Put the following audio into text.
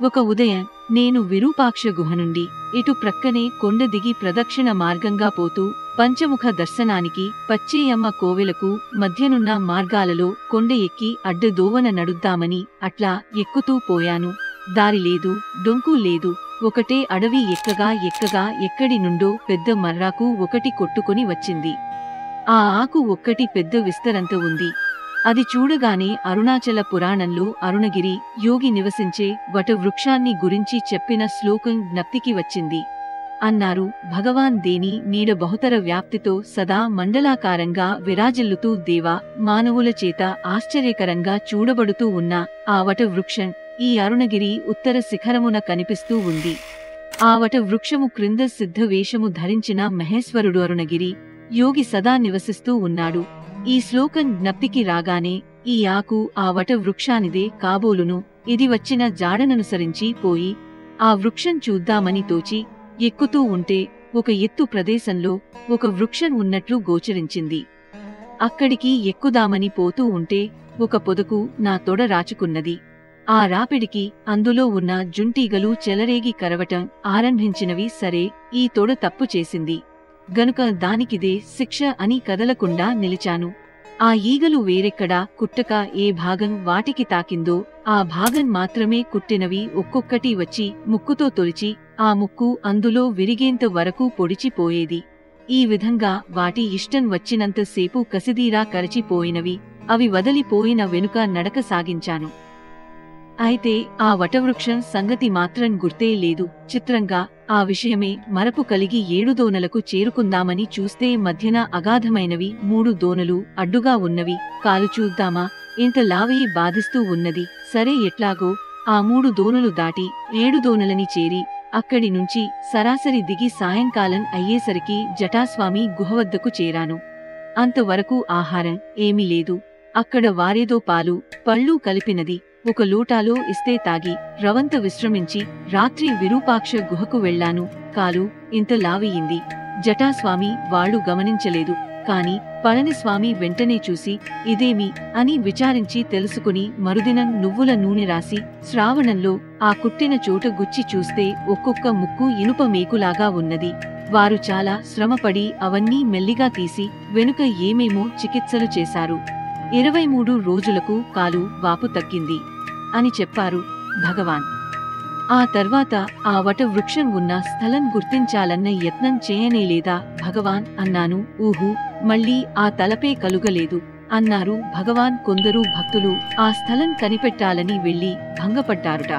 ఒక ఉదయం నేను విరూపాక్ష గుహ నుండి ఇటు ప్రక్కనే కొండ దిగి ప్రదక్షిణ మార్గంగా పోతూ పంచముఖ దర్శనానికి పచ్చేయమ్మ కోవెలకు మధ్యనున్న మార్గాలలో కొండ ఎక్కి అడ్డదోవన నడుద్దామని అట్లా ఎక్కుతూ పోయాను. దారి లేదు, డొంకు లేదు. ఒకటే అడవి. ఎక్కగా ఎక్కడి నుండో పెద్ద మర్రాకు ఒకటి కొట్టుకొని వచ్చింది. ఆ ఆకు ఒక్కటి పెద్ద విస్తరంత ఉంది. అది చూడగానే అరుణాచల పురాణంలో అరుణగిరి యోగి నివసించే వటవృక్షాన్ని గురించి చెప్పిన శ్లోకం జ్ఞప్తికి వచ్చింది. అన్నారు, భగవాన్ దేని నీడ బహుతర వ్యాప్తితో సదా మండలాకారంగా విరాజిల్లుతూ దేవా మానవుల చేత ఆశ్చర్యకరంగా చూడబడుతూ ఉన్న ఆ వటవృక్షం ఈ అరుణగిరి ఉత్తర శిఖరమున కనిపిస్తూ ఉంది. ఆ వటవృక్షము క్రింద సిద్ధ వేషము ధరించిన మహేశ్వరుడు అరుణగిరి యోగి సదా నివసిస్తూ ఉన్నాడు. ఈ శ్లోకం జ్ఞప్తికి రాగానే ఈ ఆకు ఆ వటవృక్షానిదే కాబోలును. ఇది వచ్చిన జాడననుసరించి పోయి ఆ వృక్షం చూద్దామని తోచి ఎక్కుతూ ఉంటే ఒక ఎత్తు ప్రదేశంలో ఒక వృక్షం ఉన్నట్లు గోచరించింది. అక్కడికి ఎక్కుదామని పోతూ ఉంటే ఒక పొదకు నా తొడ రాచుకున్నది. ఆ రాపిడికి అందులో ఉన్న జుంటీగలు చెలరేగి కరవటం ఆరంభించినవి. సరే, ఈ తొడ తప్పు చేసింది గనుక దానికిదే శిక్ష అని కదలకుండా నిలిచాను. ఆ ఈగలు వేరెక్కడా కుట్టక ఏ భాగం వాటికి తాకిందో ఆ భాగం మాత్రమే కుట్టినవి ఒక్కొక్కటి వచ్చి ముక్కుతో తొలిచి ఆ ముక్కు అందులో విరిగేంత వరకు పొడిచిపోయేది. ఈ విధంగా వాటి ఇష్టం వచ్చినంతసేపు కసిదీరా కరచిపోయినవి. అవి వదలిపోయిన వెనుక నడక సాగించాను. అయితే ఆ వటవృక్షం సంగతి మాత్రం గుర్తే లేదు. చిత్రంగా ఆ విషయమే మరపు కలిగి 7 దోనలకు చేరుకుందామని చూస్తే మధ్యన అగాధమైనవి 3 దోనలు అడ్డుగా ఉన్నవి. కాలు చూద్దామా, ఇంత లావయి బాధిస్తూ ఉన్నది. సరే, ఎట్లాగో ఆ 3 దోనలు దాటి 7 దోనలని చేరి అక్కడి నుంచి సరాసరి దిగి సాయంకాలం అయ్యేసరికి జటాస్వామి గుహవద్దకు చేరాను. అంతవరకు ఆహారం ఏమీ లేదు. అక్కడ వారేదో పాలు పళ్ళు కలిపినది ఒక లోటాలో ఇస్తే తాగి రవంత విశ్రమించి రాత్రి విరూపాక్ష గుహకు వెళ్లాను. కాలు ఇంత లావయింది. జటాస్వామి వాళ్లు గమనించలేదు. కాని పళనిస్వామి వెంటనే చూసి ఇదేమి అని విచారించి తెలుసుకుని మరుదినం నువ్వుల నూనె రాసి శ్రావణంలో ఆ కుట్టిన చోట గుచ్చి చూస్తే ఒక్కొక్క ముక్కు ఇనుప మేకులాగా ఉన్నది. వారు చాలా శ్రమపడి అవన్నీ మెల్లిగా తీసి వెనుక ఏమేమో చికిత్సలు చేశారు. 23 రోజులకు కాలు వాపు తగ్గింది అని చెప్పారు భగవాన్. ఆ తర్వాత ఆ వటవృక్షం ఉన్న స్థలం గుర్తించాలన్న యత్నం చేయనేలేదా భగవాన్ అన్నాను. ఊహు, మళ్ళీ ఆ తలపే కలుగలేదు అన్నారు భగవాన్. కొందరు భక్తులు ఆ స్థలం కనిపెట్టాలని వెళ్లి భంగపడ్డారుట.